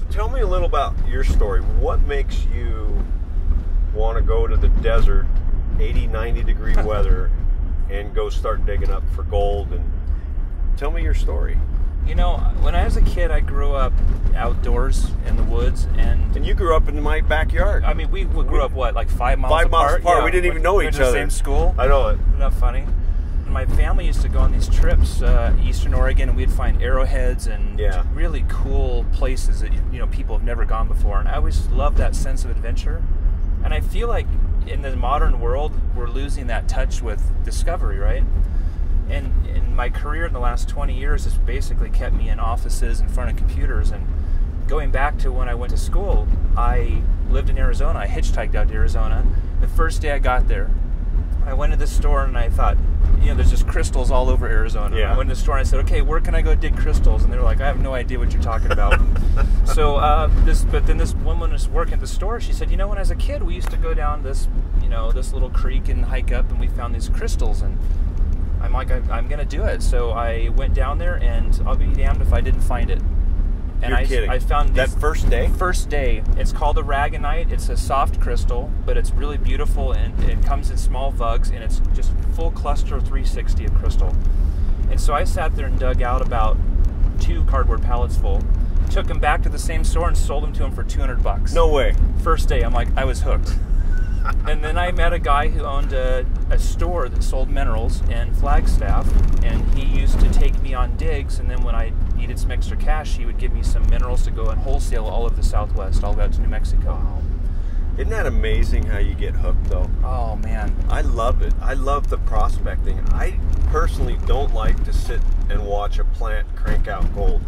tell me a little about your story. What makes you want to go to the desert, 80, 90 degree weather, and go start digging up for gold? And tell me your story. You know, when I was a kid, I grew up outdoors in the woods, and you grew up in my backyard. I mean, we grew up what, like 5 miles apart? 5 miles apart. Yeah, we didn't even know each other. other. Same school. I know it. Isn't that funny? My family used to go on these trips, Eastern Oregon, and we'd find arrowheads and really cool places that people have never gone before. And I always loved that sense of adventure. And I feel like in the modern world, we're losing that touch with discovery, right? And in my career in the last 20 years has basically kept me in offices in front of computers. And going back to when I went to school, I lived in Arizona. I hitchhiked out to Arizona. The first day I got there, I went to this store and I thought, there's just crystals all over Arizona. Yeah. I went to the store and I said, okay, where can I go dig crystals? And they were like, I have no idea what you're talking about. But then this woman was working at the store. She said, when I was a kid, we used to go down this little creek and hike up, and we found these crystals. And I'm like, I'm going to do it. So I went down there, and I'll be damned if I didn't find it. And You're kidding. I found that first day? First day. It's called Aragonite. It's a soft crystal, but it's really beautiful, and it comes in small vugs, and it's just full cluster 360 of crystal. And so I sat there and dug out about 2 cardboard pallets full, took them back to the same store and sold them to him for $200. No way. First day, I was hooked. And then I met a guy who owned a store that sold minerals in Flagstaff, and he used to take me on digs, and then when I needed some extra cash, he would give me some minerals to go and wholesale all over the Southwest, all the way out to New Mexico. Wow. Isn't that amazing how you get hooked, though? Oh, man. I love it. I love the prospecting. I personally don't like to sit and watch a plant crank out gold.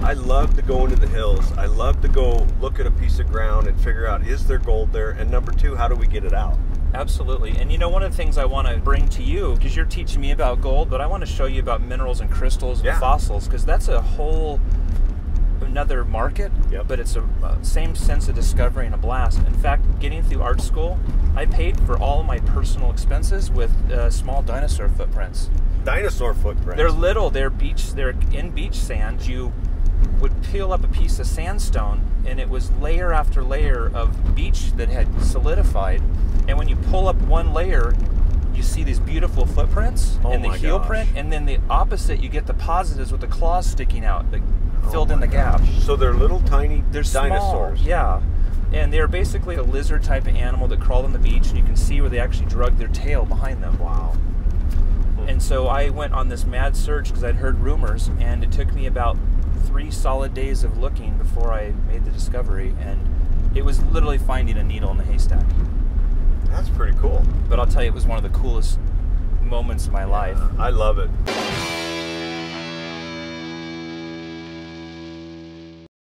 I love to go into the hills. I love to go look at a piece of ground and figure out, is there gold there? And number 2, how do we get it out? Absolutely. And one of the things I want to bring to you, because you're teaching me about gold, but I want to show you about minerals and crystals and fossils, because that's a whole another market, but it's a same sense of discovery and a blast. In fact, getting through art school, I paid for all of my personal expenses with small dinosaur footprints. Dinosaur footprints? They're little. They're in beach sand. You would peel up a piece of sandstone, and it was layer after layer of beach that had solidified. And when you pull up one layer, you see these beautiful footprints and the heel print, and then the opposite, you get the positives with the claws sticking out that filled in the gap. So they're little tiny dinosaurs. Small, yeah. And they're basically a lizard type of animal that crawled on the beach, and you can see where they actually drug their tail behind them. Wow. And so I went on this mad search because I'd heard rumors, and it took me about 3 solid days of looking before I made the discovery, and it was literally finding a needle in the haystack. That's pretty cool. But I'll tell you, it was one of the coolest moments of my life. I love it.